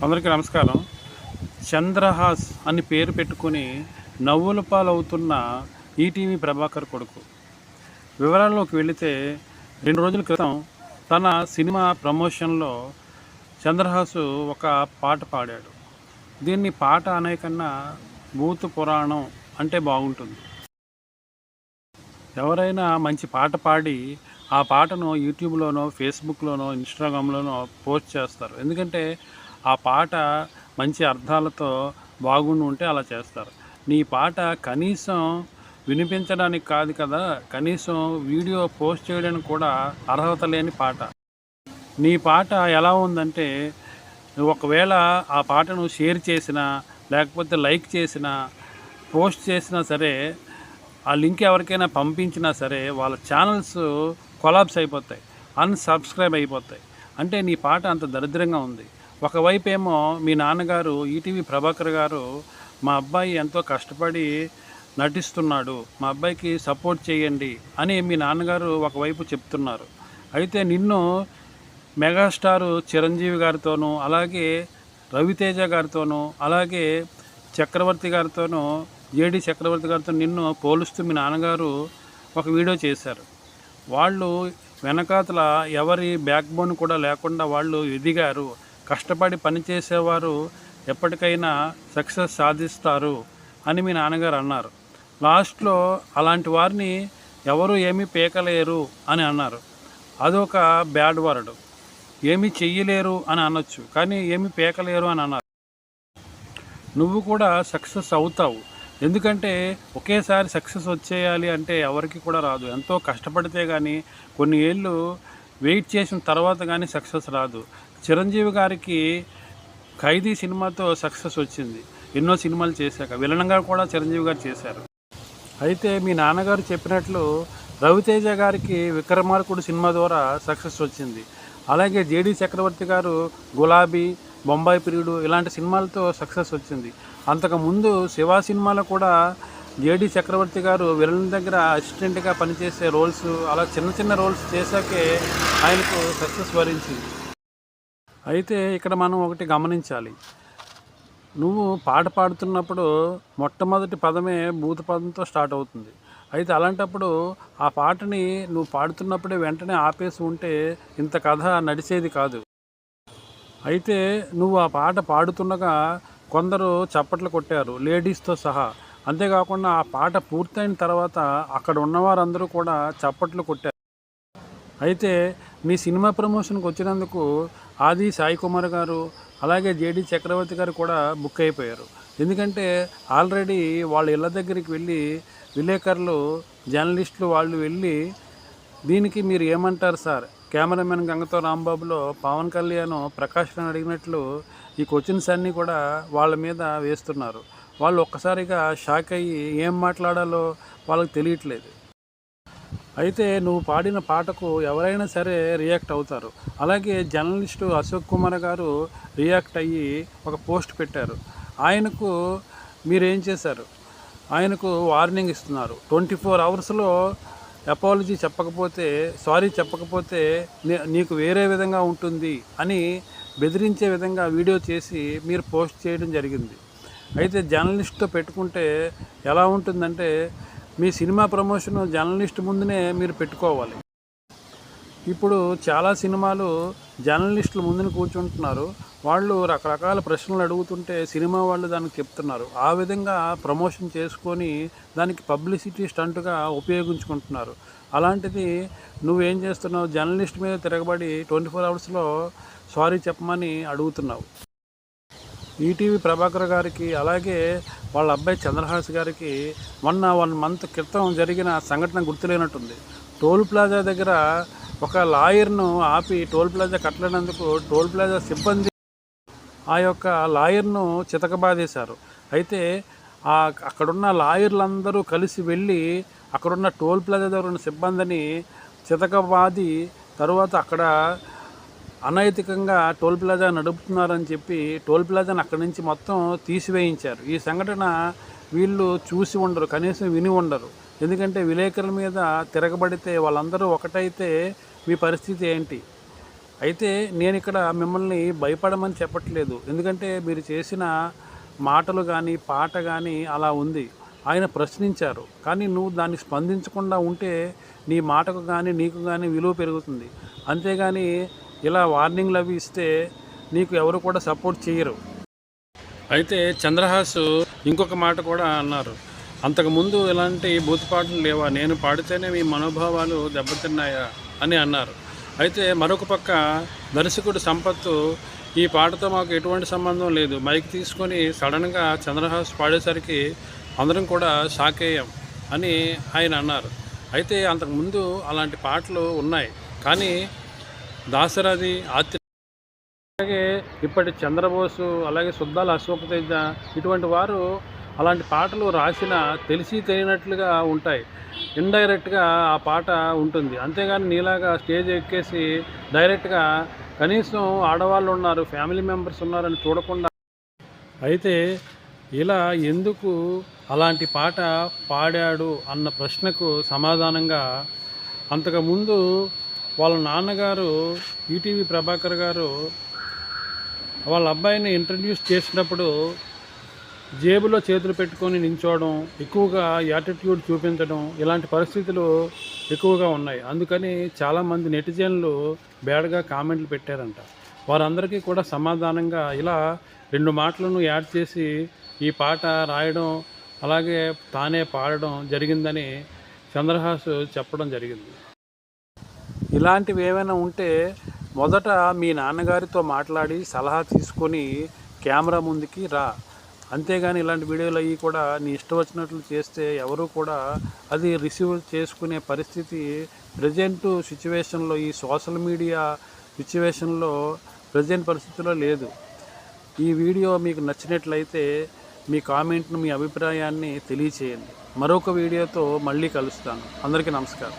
అందరికీ నమస్కారం. చంద్రహాస్ అని పేరు పెట్టుకుని నవ్వుల పాలవుతున్న ఈటీవీ ప్రభాకర్ కొడుకు. వివరాల్లోకి వెళితే 2 రోజుల క్రితం తన సినిమా ప్రమోషన్లో చంద్రహాసు ఒక పాట పాడాడు. దీన్ని పాట అనే కన్నా భూత పురాణం అంటే బాగుంటుంది. ఎవరైనా మంచి పాట పాడి ఆ పాటను యూట్యూబ్లోనో, ఫేస్బుక్లోనో, ఇన్స్టాగ్రామ్లోనో పోస్ట్ చేస్తారు. ఎందుకంటే ఆ పాట మంచి అర్థాలతో బాగుండి ఉంటే అలా చేస్తారు. నీ పాట కనీసం వినిపించడానికి కాదు కదా, కనీసం వీడియో పోస్ట్ చేయడానికి కూడా అర్హత లేని పాట. నీ పాట ఎలా ఉందంటే, ఒకవేళ ఆ పాటను షేర్ చేసినా, లేకపోతే లైక్ చేసినా, పోస్ట్ చేసినా సరే, ఆ లింక్ ఎవరికైనా పంపించినా సరే వాళ్ళ ఛానల్స్ కొలాప్స్ అయిపోతాయి, అన్సబ్స్క్రైబ్ అయిపోతాయి. అంటే నీ పాట అంత దరిద్రంగా ఉంది. ఒకవైపు ఏమో మీ నాన్నగారు ఈటీవీ ప్రభాకర్ గారు, మా అబ్బాయి ఎంతో కష్టపడి నటిస్తున్నాడు, మా అబ్బాయికి సపోర్ట్ చేయండి అని మీ నాన్నగారు ఒకవైపు చెప్తున్నారు. అయితే నిన్ను మెగాస్టార్ చిరంజీవి గారితోనూ, అలాగే రవితేజ గారితోనూ, అలాగే చక్రవర్తి గారితోనూ, జేడి చక్రవర్తి గారితో నిన్ను పోలుస్తూ మీ నాన్నగారు ఒక వీడియో చేశారు. వాళ్ళు వెనకాతల ఎవరి బ్యాక్ బోన్ కూడా లేకుండా వాళ్ళు ఎదిగారు, కష్టపడి పనిచేసేవారు ఎప్పటికైనా సక్సెస్ సాధిస్తారు అని మీ నాన్నగారు అన్నారు. లాస్ట్లో అలాంటి వారిని ఎవరు ఏమీ పీకలేరు అని అన్నారు. అదొక బ్యాడ్ వర్డ్. ఏమీ చెయ్యలేరు అని అనొచ్చు, కానీ ఏమీ పీకలేరు అని అన్నారు. నువ్వు కూడా సక్సెస్ అవుతావు. ఎందుకంటే ఒకేసారి సక్సెస్ వచ్చేయాలి అంటే ఎవరికి కూడా రాదు. ఎంతో కష్టపడితే కానీ, కొన్ని ఏళ్ళు వెయిట్ చేసిన తర్వాత కానీ సక్సెస్ రాదు. చిరంజీవి గారికి ఖైదీ సినిమాతో సక్సెస్ వచ్చింది. ఎన్నో సినిమాలు చేశాక విలనంగా కూడా చిరంజీవి గారు చేశారు. అయితే మీ నాన్నగారు చెప్పినట్లు రవితేజ గారికి విక్రమార్కుడు సినిమా ద్వారా సక్సెస్ వచ్చింది. అలాగే జేడి చక్రవర్తి గారు గులాబీ, బొంబాయి ప్రియుడు ఇలాంటి సినిమాలతో సక్సెస్ వచ్చింది. అంతకుముందు శివ సినిమాలో కూడా జేడి చక్రవర్తి గారు విలన్ దగ్గర అసిస్టెంట్గా పనిచేసే రోల్స్, అలా చిన్న చిన్న రోల్స్ చేశాకే ఆయనకు సక్సెస్ వరించింది. అయితే ఇక్కడ మనం ఒకటి గమనించాలి. నువ్వు పాట పాడుతున్నప్పుడు మొట్టమొదటి పదమే భూత పదంతో స్టార్ట్ అవుతుంది. అయితే అలాంటప్పుడు ఆ పాటని నువ్వు పాడుతున్నప్పుడే వెంటనే ఆపేసి ఉంటే ఇంత కథ నడిచేది కాదు. అయితే నువ్వు ఆ పాట పాడుతుండగా కొందరు చప్పట్లు కొట్టారు, లేడీస్తో సహా. అంతేకాకుండా ఆ పాట పూర్తయిన తర్వాత అక్కడ ఉన్నవారందరూ కూడా చప్పట్లు కొట్టారు. అయితే మీ సినిమా ప్రమోషన్కి వచ్చినందుకు ఆది సాయి కుమార్ గారు, అలాగే జేడి చక్రవర్తి గారు కూడా బుక్ అయిపోయారు. ఎందుకంటే ఆల్రెడీ వాళ్ళ ఇళ్ళ దగ్గరికి వెళ్ళి విలేకరులు, జర్నలిస్టులు వాళ్ళు వెళ్ళి, దీనికి మీరు ఏమంటారు సార్, కెమెరామెన్ గంగతో రాంబాబులో పవన్ కళ్యాణ్ ప్రకాష్ అని అడిగినట్లు ఈ క్వశ్చన్స్ అన్నీ కూడా వాళ్ళ మీద వేస్తున్నారు. వాళ్ళు ఒక్కసారిగా షాక్ అయ్యి ఏం మాట్లాడాలో వాళ్ళకి తెలియట్లేదు. అయితే నువ్వు పాడిన పాటకు ఎవరైనా సరే రియాక్ట్ అవుతారు. అలాగే జర్నలిస్టు అశోక్ కుమార్ గారు రియాక్ట్ అయ్యి ఒక పోస్ట్ పెట్టారు. ఆయనకు మీరేం చేశారు? ఆయనకు వార్నింగ్ ఇస్తున్నారు. 24 అవర్స్లో అపాలజీ చెప్పకపోతే, సారీ చెప్పకపోతే నీకు వేరే విధంగా ఉంటుంది అని బెదిరించే విధంగా వీడియో చేసి మీరు పోస్ట్ చేయడం జరిగింది. అయితే జర్నలిస్ట్తో పెట్టుకుంటే ఎలా ఉంటుందంటే, మీ సినిమా ప్రమోషన్ జర్నలిస్ట్ ముందునే మీరు పెట్టుకోవాలి. ఇప్పుడు చాలా సినిమాలు జర్నలిస్టుల ముందుని కూర్చుంటున్నారు. వాళ్ళు రకరకాల ప్రశ్నలు అడుగుతుంటే సినిమా వాళ్ళు దానికి చెప్తున్నారు. ఆ విధంగా ప్రమోషన్ చేసుకొని దానికి పబ్లిసిటీ స్టంట్గా ఉపయోగించుకుంటున్నారు. అలాంటిది నువ్వేం చేస్తున్నావు? జర్నలిస్ట్ మీద తిరగబడి 24 అవర్స్లో సారీ చెప్పమని అడుగుతున్నావు. ఈటీవీ ప్రభాకర్ గారికి, అలాగే వాళ్ళ అబ్బాయి చంద్రహాస్ గారికి మొన్న 1 మంత్ క్రితం జరిగిన సంఘటన గుర్తులేనట్టుంది. టోల్ ప్లాజా దగ్గర ఒక లాయర్ను ఆపి టోల్ ప్లాజా కట్టలేనందుకు టోల్ ప్లాజా సిబ్బంది ఆ యొక్క లాయర్ను చితకబాదేశారు. అయితే అక్కడున్న లాయర్లందరూ కలిసి వెళ్ళి అక్కడున్న టోల్ ప్లాజా దగ్గర ఉన్న సిబ్బందిని చితకబాది తరువాత అక్కడ అనైతికంగా టోల్ ప్లాజా నడుపుతున్నారని చెప్పి టోల్ ప్లాజాను అక్కడి నుంచి మొత్తం తీసివేయించారు. ఈ సంఘటన వీళ్ళు చూసి ఉండరు, కనీసం విని ఉండరు. ఎందుకంటే విలేకరుల మీద తిరగబడితే వాళ్ళందరూ ఒకటైతే మీ పరిస్థితి ఏంటి? అయితే నేను ఇక్కడ మిమ్మల్ని భయపడమని చెప్పట్లేదు, ఎందుకంటే మీరు చేసిన మాటలు కానీ పాట కానీ అలా ఉంది. ఆయన ప్రశ్నించారు, కానీ నువ్వు దాన్ని స్పందించకుండా ఉంటే నీ మాటకు కానీ నీకు కానీ విలువ పెరుగుతుంది. అంతేగాని ఇలా వార్నింగ్లు అవి ఇస్తే నీకు ఎవరు కూడా సపోర్ట్ చేయరు. అయితే చంద్రహాస్ ఇంకొక మాట కూడా అన్నారు, అంతకుముందు ఇలాంటి బూతు పాటలు లేవా, నేను పాడితేనే మీ మనోభావాలు దెబ్బతిన్నాయా అని అన్నారు. అయితే మరొక పక్క దర్శకుడు సంపత్తు ఈ పాటతో మాకు ఎటువంటి సంబంధం లేదు, మైక్ తీసుకొని సడన్గా చంద్రహాస్ పాడేసరికి అందరం కూడా షాక్ అయ్యాం అని ఆయన అన్నారు. అయితే అంతకుముందు అలాంటి పాటలు ఉన్నాయి, కానీ దాశరథి అలాగే ఇప్పటి చంద్రబోసు అలాగే సుద్దాల అశోక్ తేజ ఇటువంటి వారు అలాంటి పాటలు రాసిన తెలిసి తెలియనట్లుగా ఉంటాయి, ఇండైరెక్ట్గా ఆ పాట ఉంటుంది. అంతేగాని నీలాగా స్టేజ్ ఎక్కేసి డైరెక్ట్గా కనీసం ఆడవాళ్ళు ఉన్నారు, ఫ్యామిలీ మెంబర్స్ ఉన్నారని చూడకుండా అయితే ఇలా ఎందుకు అలాంటి పాట పాడాడు అన్న ప్రశ్నకు సమాధానంగా అంతకుముందు వాళ్ళ నాన్నగారు ఈటీవీ ప్రభాకర్ గారు వాళ్ళ అబ్బాయిని ఇంట్రడ్యూస్ చేసినప్పుడు జేబులో చేతులు పెట్టుకొని నించోవడం, ఎక్కువగా యాటిట్యూడ్ చూపించడం, ఇలాంటి పరిస్థితులు ఎక్కువగా ఉన్నాయి. అందుకని చాలామంది నెటిజన్లు బ్యాడ్గా కామెంట్లు పెట్టారంట. వారందరికీ కూడా సమాధానంగా ఇలా 2 మాటలను యాడ్ చేసి ఈ పాట రాయడం అలాగే తానే పాడడం జరిగిందని చంద్రహాస్ చెప్పడం జరిగింది. ఇలాంటివి ఏమైనా ఉంటే మొదట మీ నాన్నగారితో మాట్లాడి సలహా తీసుకొని కెమెరా ముందుకి రా, అంతేగాని ఇలాంటి వీడియోలు అవి కూడా నీ ఇష్టం వచ్చినట్లు చేస్తే ఎవరు కూడా అది రిసీవ్ చేసుకునే పరిస్థితి ప్రజెంట్ సిచ్యువేషన్లో, ఈ సోషల్ మీడియా సిచ్యువేషన్లో ప్రజెంట్ పరిస్థితిలో లేదు. ఈ వీడియో మీకు నచ్చినట్లయితే మీ కామెంట్ను, మీ అభిప్రాయాన్ని తెలియచేయండి. మరొక వీడియోతో మళ్ళీ కలుస్తాను. అందరికీ నమస్కారం.